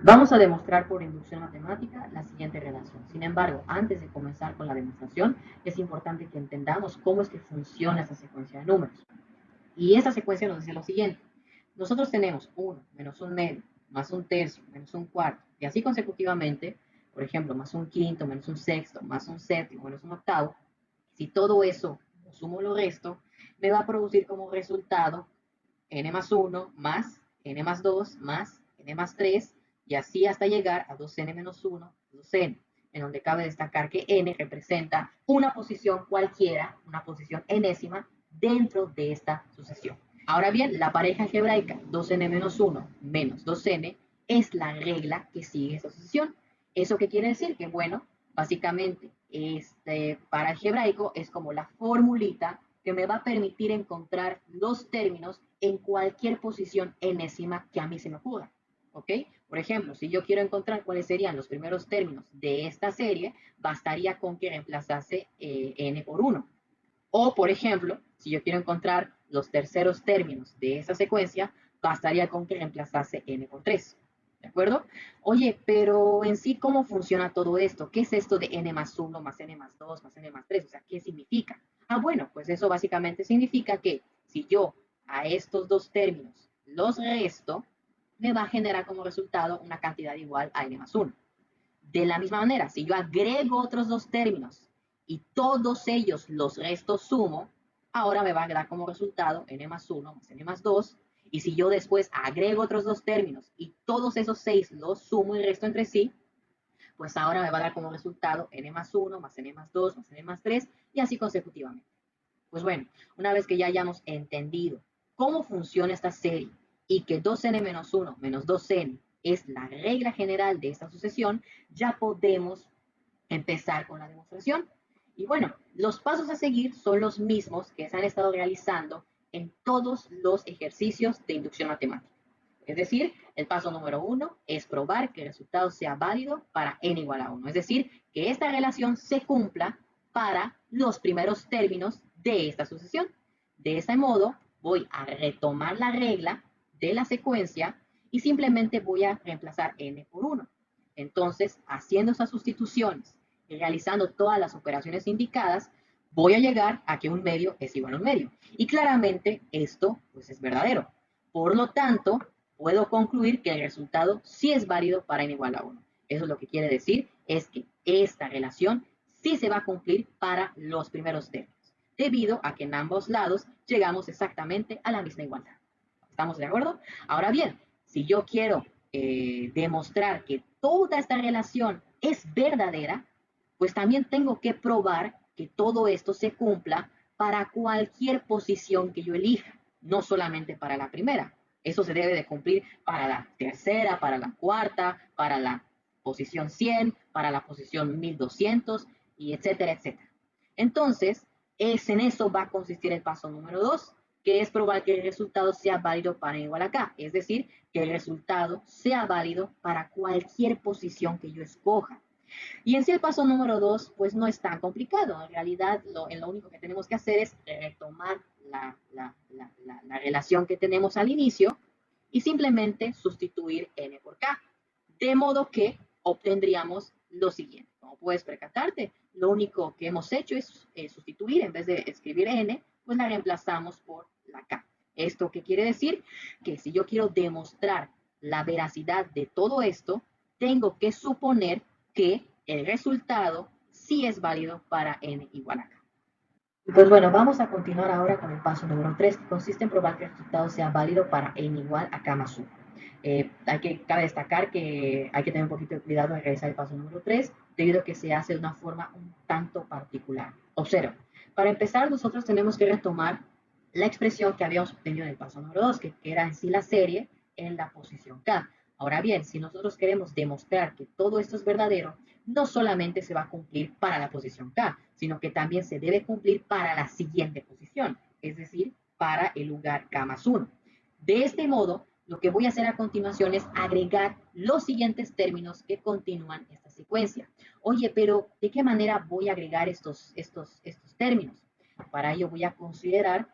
Vamos a demostrar por inducción matemática la siguiente relación. Sin embargo, antes de comenzar con la demostración, es importante que entendamos cómo es que funciona esta secuencia de números. Y esa secuencia nos dice lo siguiente. Nosotros tenemos 1 menos un medio, más un tercio, menos un cuarto, y así consecutivamente, por ejemplo, más un quinto, menos un sexto, más un séptimo, menos un octavo. Si todo eso lo sumo lo resto, me va a producir como resultado n más 1 más n más 2 más n más 3 y así hasta llegar a 2n menos 1, 2n, en donde cabe destacar que n representa una posición cualquiera, una posición enésima dentro de esta sucesión. Ahora bien, la pareja algebraica 2n menos 1 menos 2n es la regla que sigue esta sucesión. ¿Eso qué quiere decir? Que bueno, básicamente para algebraico es como la formulita que me va a permitir encontrar los términos en cualquier posición enésima que a mí se me ocurra. ¿Ok? Por ejemplo, si yo quiero encontrar cuáles serían los primeros términos de esta serie, bastaría con que reemplazase n por 1. O, por ejemplo, si yo quiero encontrar los terceros términos de esa secuencia, bastaría con que reemplazase n por 3. ¿De acuerdo? Oye, pero en sí, ¿cómo funciona todo esto? ¿Qué es esto de n más 1 más n más 2 más n más 3? O sea, ¿qué significa? Ah, bueno, pues eso básicamente significa que si yo a estos dos términos los resto, me va a generar como resultado una cantidad igual a n más 1. De la misma manera, si yo agrego otros dos términos y todos ellos los restos sumo, ahora me va a dar como resultado n más 1 más n más 2. Y si yo después agrego otros dos términos y todos esos 6 los sumo y resto entre sí, pues ahora me va a dar como resultado n más 1 más n más 2 más n más 3 y así consecutivamente. Pues bueno, una vez que ya hayamos entendido cómo funciona esta serie y que 2n menos 1 menos 2n es la regla general de esta sucesión, ya podemos empezar con la demostración. Y bueno, los pasos a seguir son los mismos que se han estado realizando en todos los ejercicios de inducción matemática. Es decir, el paso número 1 es probar que el resultado sea válido para n igual a 1. Es decir, que esta relación se cumpla para los primeros términos de esta sucesión. De este modo, voy a retomar la regla de la secuencia y simplemente voy a reemplazar n por 1. Entonces, haciendo esas sustituciones y realizando todas las operaciones indicadas, voy a llegar a que un medio es igual a un medio. Y claramente esto pues, es verdadero. Por lo tanto, puedo concluir que el resultado sí es válido para n igual a 1. Eso lo que quiere decir es que esta relación sí se va a cumplir para los primeros términos, debido a que en ambos lados llegamos exactamente a la misma igualdad. ¿Estamos de acuerdo? Ahora bien, si yo quiero demostrar que toda esta relación es verdadera, pues también tengo que probar que todo esto se cumpla para cualquier posición que yo elija, no solamente para la primera. Eso se debe de cumplir para la tercera, para la cuarta, para la posición 100, para la posición 1200, y etcétera, etcétera. Entonces, en eso va a consistir el paso número 2, que es probar que el resultado sea válido para igual acá. Es decir, que el resultado sea válido para cualquier posición que yo escoja. Y en sí el paso número 2, pues no es tan complicado. En realidad, lo único que tenemos que hacer es retomar la relación que tenemos al inicio y simplemente sustituir n por k. De modo que obtendríamos lo siguiente. Como puedes percatarte, lo único que hemos hecho es sustituir, en vez de escribir n, pues la reemplazamos por la k. ¿Esto qué quiere decir? Que si yo quiero demostrar la veracidad de todo esto, tengo que suponer que el resultado sí es válido para n igual a k. Pues bueno, vamos a continuar ahora con el paso número 3, que consiste en probar que el resultado sea válido para n igual a k más 1. Cabe destacar que hay que tener un poquito de cuidado al realizar el paso número 3, debido a que se hace de una forma un tanto particular. Observa, para empezar nosotros tenemos que retomar la expresión que habíamos obtenido en el paso número 2, que era en sí la serie en la posición k. Ahora bien, si nosotros queremos demostrar que todo esto es verdadero, no solamente se va a cumplir para la posición k, sino que también se debe cumplir para la siguiente posición, es decir, para el lugar k más 1. De este modo, lo que voy a hacer a continuación es agregar los siguientes términos que continúan esta secuencia. Oye, pero ¿de qué manera voy a agregar estos términos? Para ello voy a considerar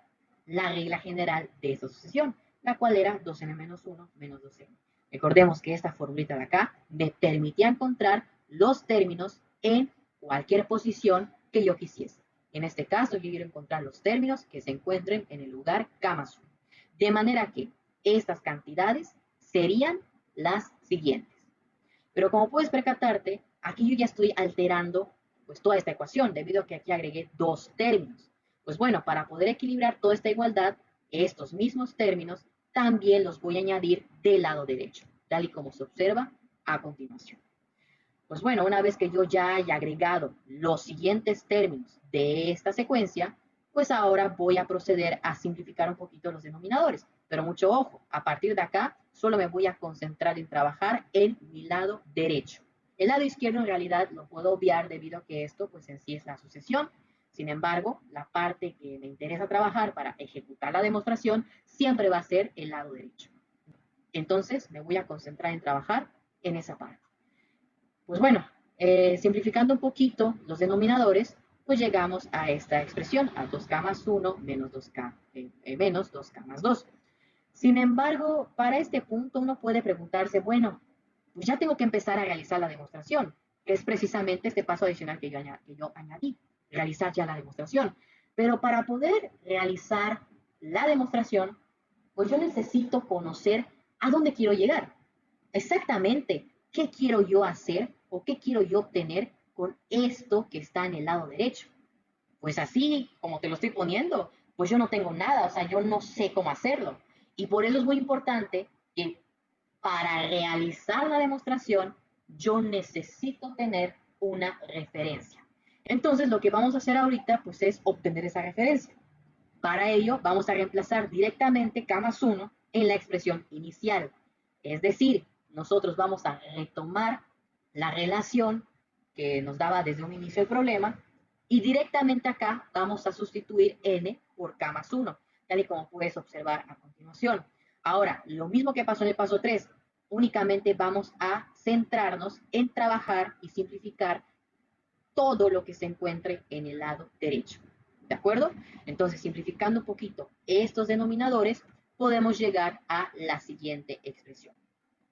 la regla general de esta sucesión, la cual era 2n menos 1 menos 2n. Recordemos que esta formulita de acá me permitía encontrar los términos en cualquier posición que yo quisiese. En este caso, yo quiero encontrar los términos que se encuentren en el lugar K más 1. De manera que estas cantidades serían las siguientes. Pero como puedes percatarte, aquí yo ya estoy alterando pues toda esta ecuación, debido a que aquí agregué dos términos. Pues bueno, para poder equilibrar toda esta igualdad, estos mismos términos también los voy a añadir del lado derecho, tal y como se observa a continuación. Pues bueno, una vez que yo ya haya agregado los siguientes términos de esta secuencia, pues ahora voy a proceder a simplificar un poquito los denominadores. Pero mucho ojo, a partir de acá solo me voy a concentrar en trabajar en mi lado derecho. El lado izquierdo en realidad lo puedo obviar debido a que esto pues en sí es la sucesión. Sin embargo, la parte que me interesa trabajar para ejecutar la demostración siempre va a ser el lado derecho. Entonces me voy a concentrar en trabajar en esa parte. Pues bueno, simplificando un poquito los denominadores, pues llegamos a esta expresión, a 2k más 1 menos 2k, menos 2k más 2. Sin embargo, para este punto uno puede preguntarse, bueno, pues ya tengo que empezar a realizar la demostración, que es precisamente este paso adicional que yo añadí, realizar ya la demostración. Pero para poder realizar la demostración, pues yo necesito conocer a dónde quiero llegar. Exactamente, ¿qué quiero yo hacer o qué quiero yo obtener con esto que está en el lado derecho? Pues así, como te lo estoy poniendo, pues yo no tengo nada, o sea, yo no sé cómo hacerlo. Y por eso es muy importante que para realizar la demostración, yo necesito tener una referencia. Entonces, lo que vamos a hacer ahorita, pues es obtener esa referencia. Para ello, vamos a reemplazar directamente K más 1 en la expresión inicial. Es decir, nosotros vamos a retomar la relación que nos daba desde un inicio el problema y directamente acá vamos a sustituir n por K más 1, tal y como puedes observar a continuación. Ahora, lo mismo que pasó en el paso 3, únicamente vamos a centrarnos en trabajar y simplificar todo lo que se encuentre en el lado derecho. ¿De acuerdo? Entonces, simplificando un poquito estos denominadores, podemos llegar a la siguiente expresión.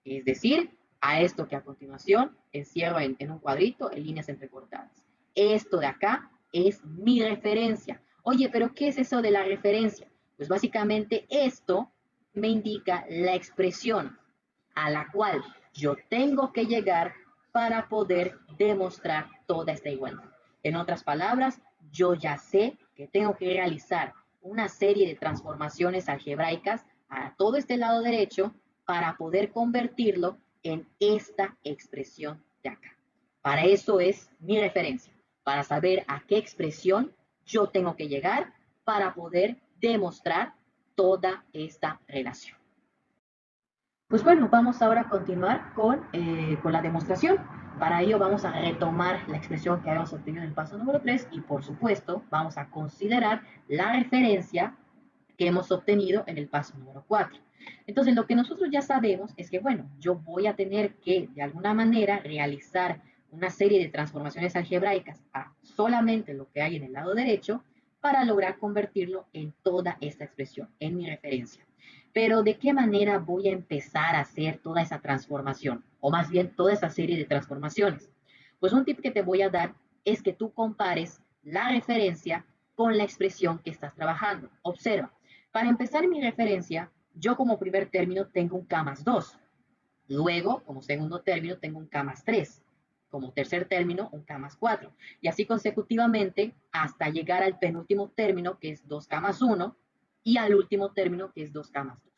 Es decir, a esto que a continuación encierro en un cuadrito en líneas entrecortadas. Esto de acá es mi referencia. Oye, pero ¿qué es eso de la referencia? Pues básicamente esto me indica la expresión a la cual yo tengo que llegar para poder demostrar toda esta igualdad. En otras palabras, yo ya sé que tengo que realizar una serie de transformaciones algebraicas a todo este lado derecho para poder convertirlo en esta expresión de acá. Para eso es mi referencia, para saber a qué expresión yo tengo que llegar para poder demostrar toda esta relación. Pues bueno, vamos ahora a continuar con la demostración. Para ello vamos a retomar la expresión que habíamos obtenido en el paso número 3 y por supuesto vamos a considerar la referencia que hemos obtenido en el paso número 4. Entonces lo que nosotros ya sabemos es que, bueno, yo voy a tener que de alguna manera realizar una serie de transformaciones algebraicas a solamente lo que hay en el lado derecho para lograr convertirlo en toda esta expresión, en mi referencia. Pero ¿de qué manera voy a empezar a hacer toda esa transformación? O más bien toda esa serie de transformaciones. Pues un tip que te voy a dar es que tú compares la referencia con la expresión que estás trabajando. Observa, para empezar mi referencia, yo como primer término tengo un K más 2. Luego, como segundo término, tengo un K más 3. Como tercer término, un K más 4. Y así consecutivamente hasta llegar al penúltimo término, que es 2K más 1, y al último término, que es 2K más 2.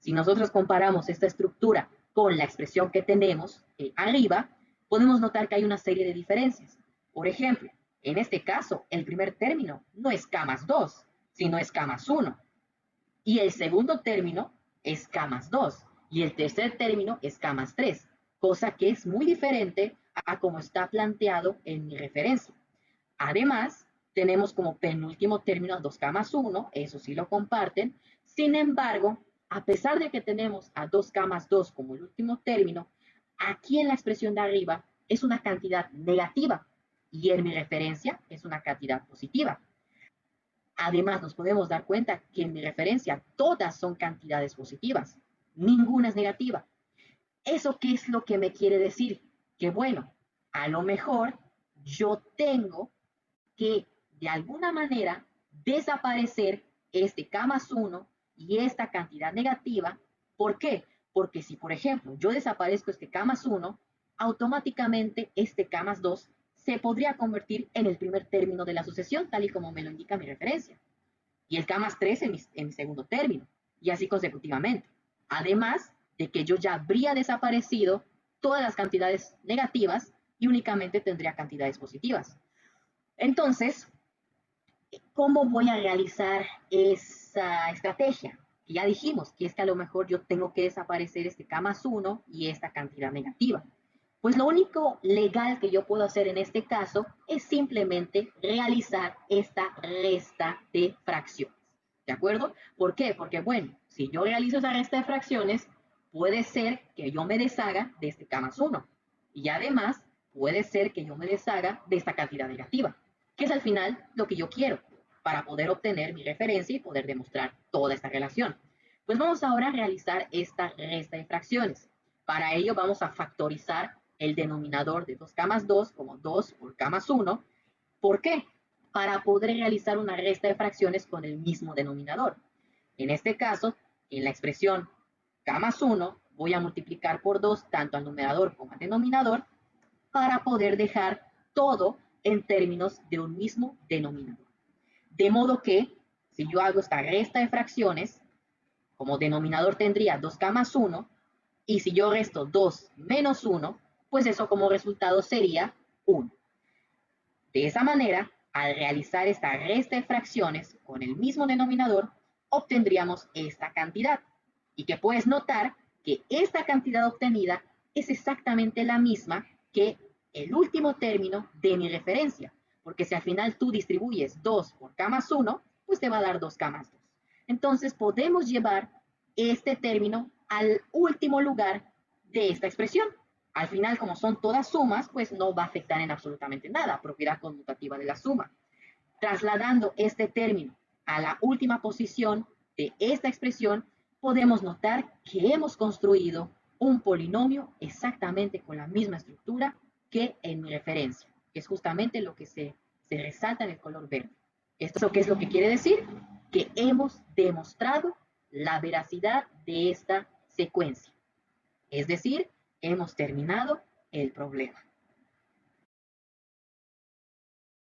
Si nosotros comparamos esta estructura con la expresión que tenemos arriba, podemos notar que hay una serie de diferencias. Por ejemplo, en este caso, el primer término no es K más 2, sino es K más 1. Y el segundo término es K más 2. Y el tercer término es K más 3, cosa que es muy diferente a como está planteado en mi referencia. Además, tenemos como penúltimo término 2K más 1, eso sí lo comparten. Sin embargo, a pesar de que tenemos a 2K más 2 como el último término, aquí en la expresión de arriba es una cantidad negativa y en mi referencia es una cantidad positiva. Además, nos podemos dar cuenta que en mi referencia todas son cantidades positivas, ninguna es negativa. ¿Eso qué es lo que me quiere decir? Que bueno, a lo mejor yo tengo que de alguna manera desaparecer este K más 1 y esta cantidad negativa. ¿Por qué? Porque si, por ejemplo, yo desaparezco este K más 1, automáticamente este K más 2 se podría convertir en el primer término de la sucesión, tal y como me lo indica mi referencia. Y el K más 3 en mi segundo término, y así consecutivamente. Además de que yo ya habría desaparecido todas las cantidades negativas y únicamente tendría cantidades positivas. Entonces, ¿cómo voy a realizar esa estrategia? Que ya dijimos que es que a lo mejor yo tengo que desaparecer este K más 1 y esta cantidad negativa. Pues lo único legal que yo puedo hacer en este caso es simplemente realizar esta resta de fracciones. ¿De acuerdo? ¿Por qué? Porque, bueno, si yo realizo esa resta de fracciones, puede ser que yo me deshaga de este K más 1. Y además, puede ser que yo me deshaga de esta cantidad negativa, que es al final lo que yo quiero para poder obtener mi referencia y poder demostrar toda esta relación. Pues vamos ahora a realizar esta resta de fracciones. Para ello vamos a factorizar el denominador de 2k más 2 como 2 por k más 1. ¿Por qué? Para poder realizar una resta de fracciones con el mismo denominador. En este caso, en la expresión k más 1, voy a multiplicar por 2 tanto al numerador como al denominador para poder dejar todo en términos de un mismo denominador. De modo que, si yo hago esta resta de fracciones, como denominador tendría 2k más 1, y si yo resto 2 menos 1, pues eso como resultado sería 1. De esa manera, al realizar esta resta de fracciones con el mismo denominador, obtendríamos esta cantidad. Y que puedes notar que esta cantidad obtenida es exactamente la misma que el último término de mi referencia. Porque si al final tú distribuyes 2 por k más 1, pues te va a dar 2k más 2. Entonces podemos llevar este término al último lugar de esta expresión. Al final, como son todas sumas, pues no va a afectar en absolutamente nada, propiedad conmutativa de la suma. Trasladando este término a la última posición de esta expresión, podemos notar que hemos construido un polinomio exactamente con la misma estructura que en mi referencia, que es justamente lo que se resalta en el color verde. ¿Esto qué es lo que quiere decir? Que hemos demostrado la veracidad de esta secuencia. Es decir, hemos terminado el problema.